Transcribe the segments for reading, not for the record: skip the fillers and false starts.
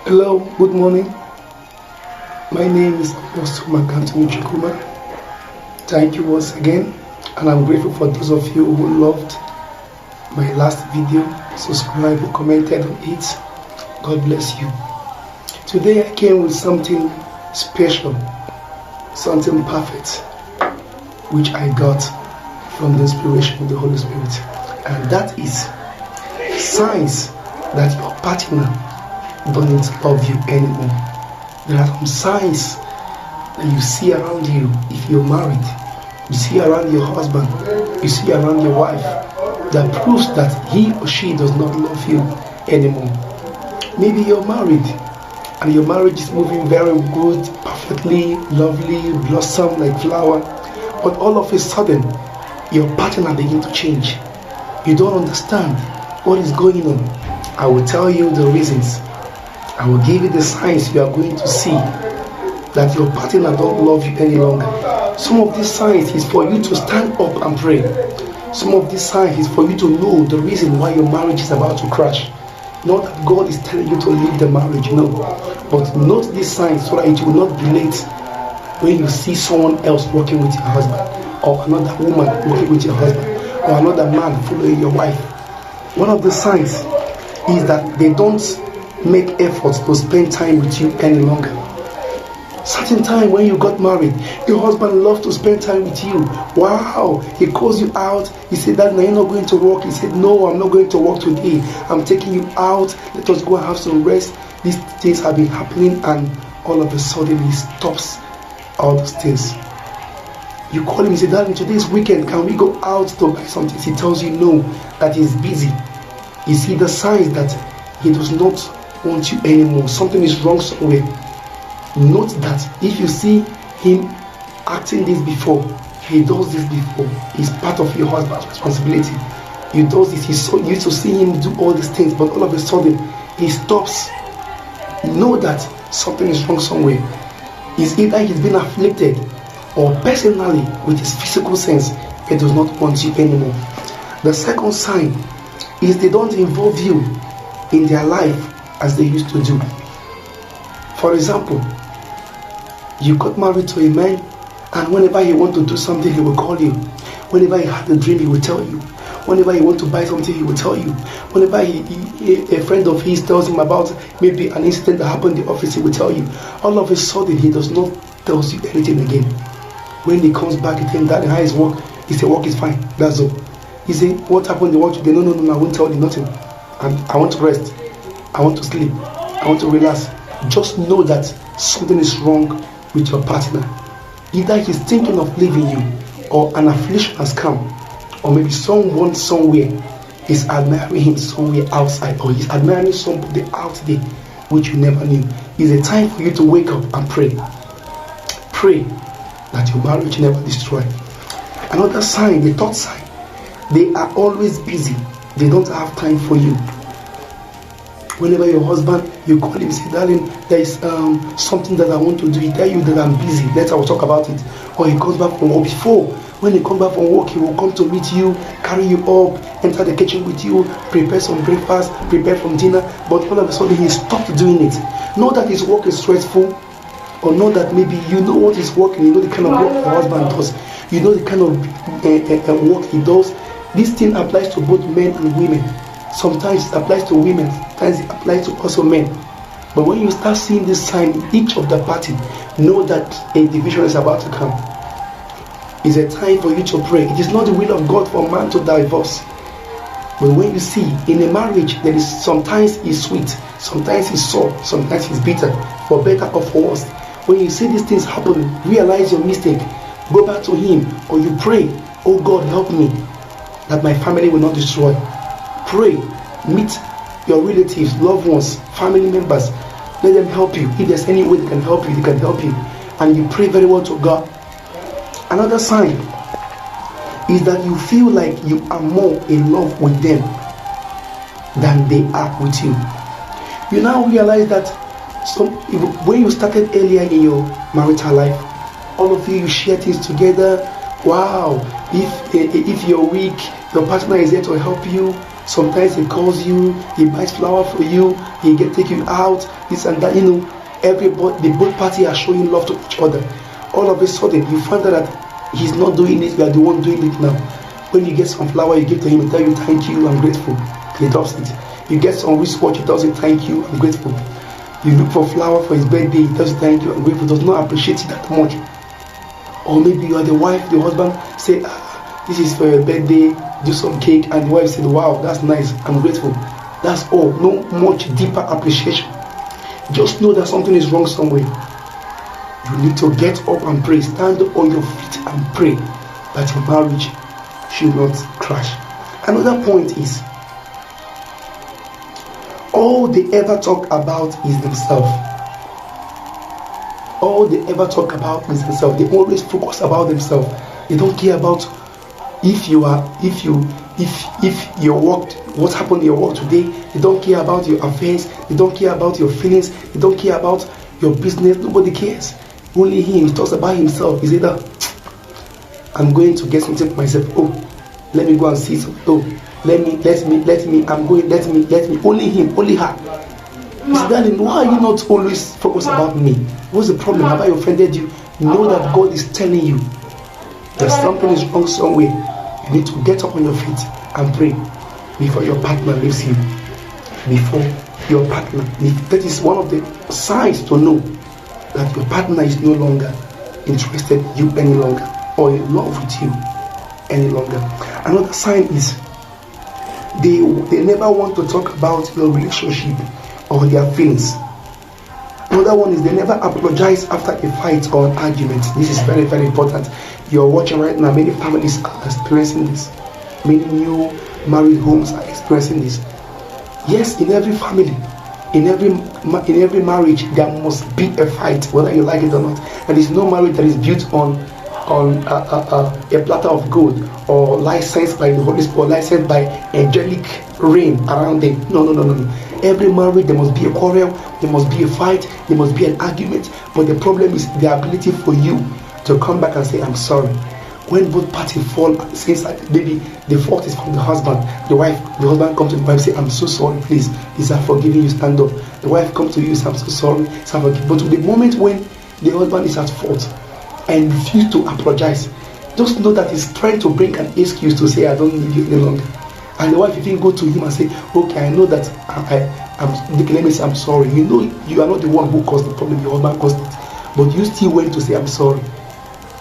Hello, good morning. My name is Markanthony Chukwuma. Thank you once again, and I'm grateful for those of you who loved my last video, subscribed, and commented on it. God bless you. Today I came with something special, something perfect, which I got from the inspiration of the Holy Spirit, and that is signs that your partner doesn't love you anymore. There are some signs that you see around you if you're married, you see around your husband, you see around your wife, that proves that he or she does not love you anymore. Maybe you're married and your marriage is moving very good, perfectly, lovely, blossom like flower, but all of a sudden your partner begins to change. You don't understand what is going on. I will tell you the reasons. I will give you the signs you are going to see that your partner don't love you any longer. Some of these signs is for you to stand up and pray. Some of these signs is for you to know the reason why your marriage is about to crash. Not that God is telling you to leave the marriage, no. But note these signs so that it will not be late when you see someone else working with your husband, or another woman working with your husband, or another man following your wife. One of the signs is that they don't make efforts to spend time with you any longer. Certain time when you got married, your husband loved to spend time with you. Wow, he calls you out. He said, "That you're not going to work." He said, "No, I'm not going to work today. I'm taking you out. Let us go and have some rest." These things have been happening, and all of a sudden he stops all those things. You call him, he said, "Darling, today's weekend, can we go out to buy something?" He tells you no, that he's busy. You see the signs that he does not want you anymore. Something is wrong somewhere. Note that if you see him acting this before, he does this before, it's part of your husband's responsibility. You does this, he's so used to see him do all these things, but all of a sudden he stops. Know that something is wrong somewhere. It's either he's been afflicted or personally with his physical sense, he does not want you anymore. The second sign is they don't involve you in their life as they used to do. For example, you got married to a man, and whenever he wants to do something, he will call you. Whenever he had a dream, he will tell you. Whenever he wants to buy something, he will tell you. Whenever a friend of his tells him about maybe an incident that happened in the office, he will tell you. All of a sudden, he does not tell you anything again. When he comes back, he tells Daddy, how is work? He said, "Work is fine, that's all." He said, "What happened in work today?" No, I won't tell you nothing. I want to rest. I want to sleep. I want to relax." Just know that something is wrong with your partner. Either he's thinking of leaving you, or an affliction has come, or maybe someone somewhere is admiring him somewhere outside, or he's admiring somebody out there which you never knew. It's a time for you to wake up and pray. Pray that your marriage never destroy. Another sign, the third sign, they are always busy. They don't have time for you. Whenever your husband, you call him, say, "Darling, there is something that I want to do." He tell you that "I'm busy, later we'll talk about it." Or he comes back from work. Before, when he comes back from work, he will come to meet you, carry you up, enter the kitchen with you, prepare some breakfast, prepare some dinner. But all of a sudden, he stopped doing it. Not that his work is stressful, or not that maybe you know what is working, you know the kind of work your husband does, you know the kind of work he does. This thing applies to both men and women. Sometimes it applies to women, sometimes it applies to also men. But when you start seeing this sign in each of the party, know that a division is about to come. It's a time for you to pray. It is not the will of God for a man to divorce. But when you see in a marriage, there is sometimes it's sweet, sometimes it's sour, sometimes it's bitter, for better or for worse. When you see these things happen, realize your mistake. Go back to him, or you pray, "Oh God, help me, that my family will not destroy." Pray, meet your relatives, loved ones, family members. Let them help you. If there's any way they can help you, they can help you. And you pray very well to God. Another sign is that you feel like you are more in love with them than they are with you. You now realize that when you started earlier in your marital life, all of you share things together. Wow, if you're weak, your partner is there to help you. Sometimes he calls you, he buys flower for you, he take you out, this and that. Everybody, the both parties are showing love to each other. All of a sudden, you find out that he's not doing it, you are the one doing it now. When you get some flower, you give to him and tell you thank you, I'm grateful. He does it. You get some wristwatch, he does it, thank you, I'm grateful. You look for flower for his birthday, he does it, thank you, I'm grateful. Does not appreciate it that much. Or maybe you are the wife, the husband say, this is for your birthday, do some cake, and the wife said, wow, that's nice, I'm grateful. That's all. No much deeper appreciation. Just know that something is wrong somewhere. You need to get up and pray. Stand on your feet and pray that your marriage should not crash. Another point is, all they ever talk about is themselves. All they ever talk about is themselves. They always focus about themselves. They don't care about if your work, what happened in your work today. They don't care about your affairs. They don't care about your feelings. They don't care about your business. Nobody cares. Only him. He talks about himself. He said that I'm going to get something for myself. Oh, let me go and see something. Oh, let me. I'm going. Let me. Only him. Only her. He said, darling, why are you not always focused about me? What's the problem? Have I offended you? Know that God is telling you that something is wrong somewhere. You need to get up on your feet and pray before your partner leaves you. Before your partner. That is one of the signs to know that your partner is no longer interested in you any longer, or in love with you any longer. Another sign is they never want to talk about your relationship or their feelings. Another one is they never apologize after a fight or an argument. This is very, very important. You're watching right now, many families are experiencing this. Many new married homes are experiencing this. Yes, in every family, in every marriage, there must be a fight, whether you like it or not. And there's no marriage that is built on a platter of gold, or licensed by the Holy Spirit, licensed by angelic rain around them. No. Every marriage, there must be a quarrel, there must be a fight, there must be an argument. But the problem is the ability for you to come back and say, I'm sorry. When both parties fall, since maybe the fault is from the husband, the husband comes to the wife and say, I'm so sorry, please. Is that forgiving you? Stand up. The wife comes to you and say, I'm so sorry. But the moment when the husband is at fault and refuse to apologize, just know that he's trying to bring an excuse to say, I don't need you any longer. And the wife even go to him and say, okay, I know that let me say I'm sorry. You know you are not the one who caused the problem, your husband caused it. But you still went to say I'm sorry.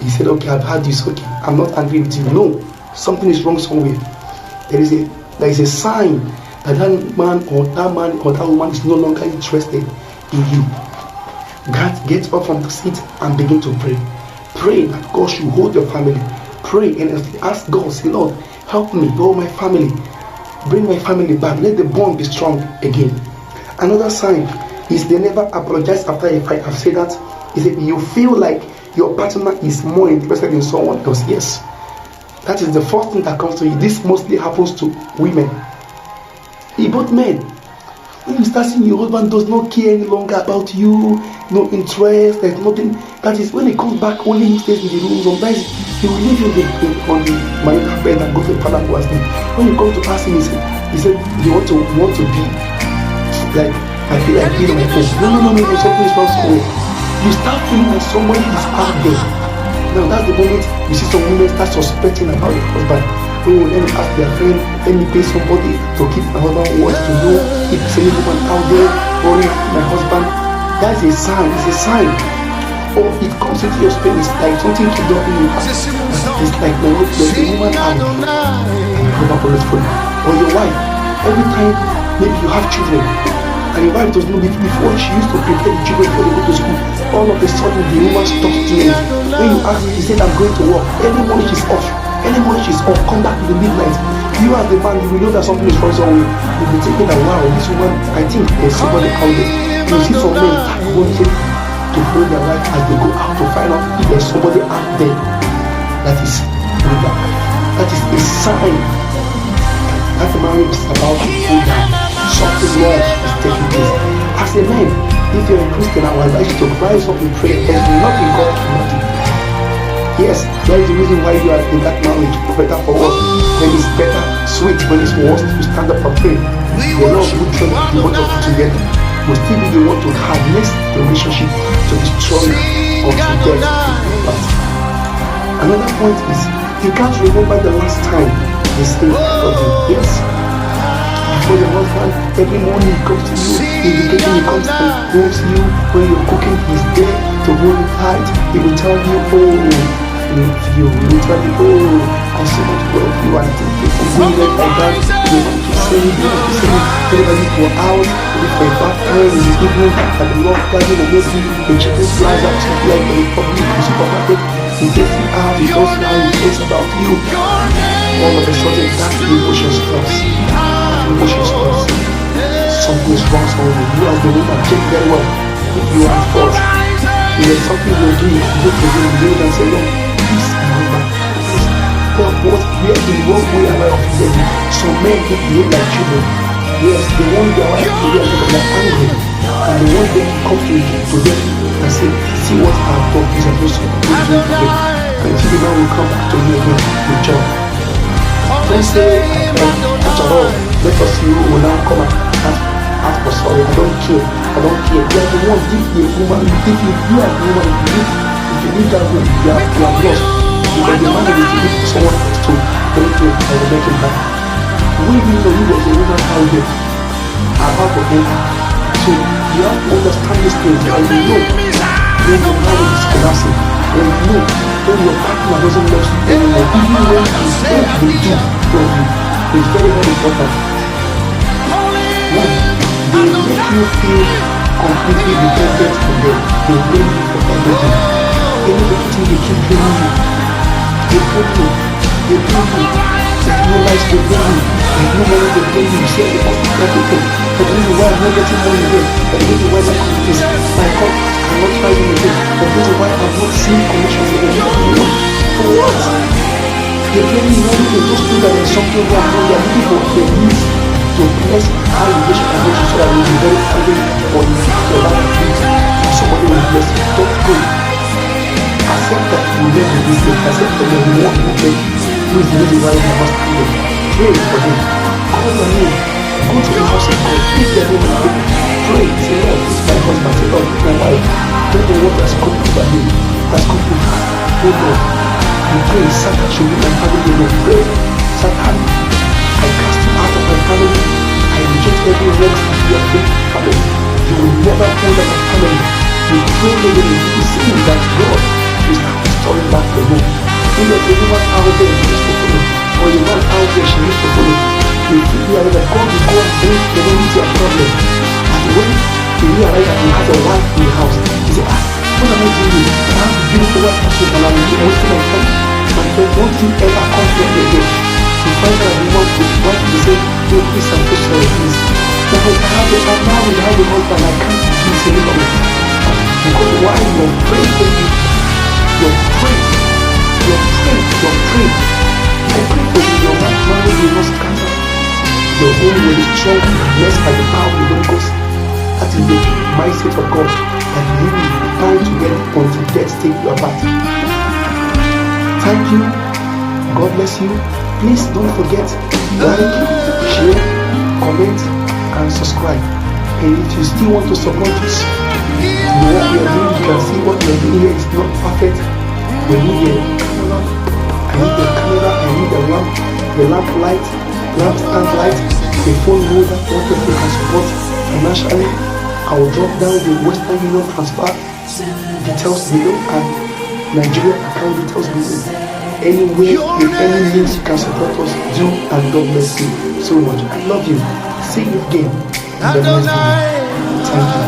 He said, okay, I've had this, okay, I'm not angry with you. No, something is wrong somewhere. There is a sign that man or that woman is no longer interested in you. Get up from the seat and begin to pray. Pray that God should hold your family. Pray and ask God, say, Lord, help me, hold my family. Bring my family back. Let the bond be strong again. Another sign is they never apologize after a fight. I've said that. Is that you feel like your partner is more interested in someone else. Yes. That is the first thing that comes to you. This mostly happens to women. Both men. When you start seeing your husband does not care any longer about you, no interest, there's nothing. That is when he comes back, only he stays in the room. Sometimes he will leave you on the marital bed and go to the father who has him. When you come to ask him, he said, you want to be like, I feel like being on my own. No, something is wrong somewhere. You start feeling like somebody is out there. Now that's the moment you see some women start suspecting about your husband. Oh, let me ask their friend, let me pay somebody to keep my husband watch to know if there's any woman out there worrying my husband. That's a sign, it's a sign. Or it comes into your spirit, it's like something keeps up in your heart. It's like there's a woman out there and your husband always for you. Or your wife, every time maybe you have children and your wife does not live before, she used to prepare the children before they go to school. All of a sudden the woman stops doing it. When you ask, he said, I'm going to work. Every morning she's off. Any morning she's off, come back in the midnight. You as the man, you will know that something is wrong somewhere. You'll be thinking that, wow, this woman, I think there's somebody out there. You see some men wanting to follow their wife as they go out to find out if there's somebody out there that is with them. That is a sign that the marriage is about to go down. Something wrong is taking place. As a man, if you're a Christian, I would advise you to rise up in prayer. There's nothing God cannot do. Yes, that is the reason why you are in that marriage, for better for worse. When it's better, sweet, when it's worse, you stand up and pray. The Lord will join the both of you together. Will still be the one to harness the relationship to destroy until death. Another point is, you can't remember the last time they say I love you. Yes. Before your husband, every morning he comes to you, he comes and holds you. When you're cooking, he's there to hold you tight. He will tell you, you will tell you, I so much love you. I think people going like that. They want to say it, they want to say it. Everybody go out, maybe for a bath time in the evening, at the love garden, or maybe the chicken plaza or something like that, probably in the supermarket. He takes you out, he goes now, he thinks about you. All of a sudden, that emotion stops. Emotion stops. Something is wrong somewhere. You as the woman, check very well. If you are at fault, if there's something you're doing, you go to him, you and say, no, please, remember. God was here in one way or another. Some men behave like children. Yes, they want their wife to be because they're angry. And they want them to come to them and say, see what our God is supposed to do today. And until the man will come back to me again with joy. Don't say, after all, let us see who will now come and ask for sorry. I don't care. You are the one, if you are the woman, if you leave that room, you are lost. Because the man is looking for someone to bring him and will make him happy. We know he was a woman out there about to enter. So you have to understand these things and you know when your marriage is collapsing, when you know when your partner doesn't love you anymore, even when he's what they do from you, it's very, very important. One, they make you feel completely dependent on them. They blame you for everything. Anything they keep blaming you. They blame you. There's no life to blame you. There's no money to blame you. You say the office everything. But the reason why I'm not getting money again, but the reason why my company is my contract, I'm not trying again. But the reason why I'm not seeing commissions again. For what? They're blaming you only to just do that there's something wrong. No, they're looking for their needs to bless our relationship so that we'll be very angry or you feel that things somebody will bless you. Don't go. Accept that you live in this place. Accept that you want to take who is the reason why you must do it. Pray for him. Call your name. Go to the house of God. Pick their name and pray. Say, Lord, this is my husband. Say, Lord, my wife. Don't know what has come over him. Has come to her. Oh Lord. I pray Satan should be my family. Lord. Pray. Satan, I cast you out of my family. I reject every work that you have done. Family. You will never hold up my family. You pray that you see that God is restoring back the home. When there's a woman out there who used to follow, or a man out there she used to follow, you realize that God will go and bring the woman into a problem. And when you realize that he has a wife in the house, you say, what am I doing? I have a beautiful wife also, and I'm wasting my time. My friend, don't you ever come here again. You find out the woman to say, oh, please, I'm so sorry, please. Now I'm married, I have a husband, I can't do this anymore. Because why you're praying for you? You're praying. I pray for you, your marriage will not scatter. Your home will be strong, blessed by the power of the Holy Ghost. That is the mindset of God. And you will be bound together until death take you apart. Thank you. God bless you. Please don't forget, like, share, comment, and subscribe. And if you still want to support us, what we are doing, you can see what we are doing here is not perfect. We need a camera, I need the lamp light, lamp stand light, the phone holder, what you can support financially. I will drop down the Western Union transfer details below and Nigeria account details below. Any way, in any means you can support us, do, and God bless you so much. I love you. See you again in the next video. Thank you.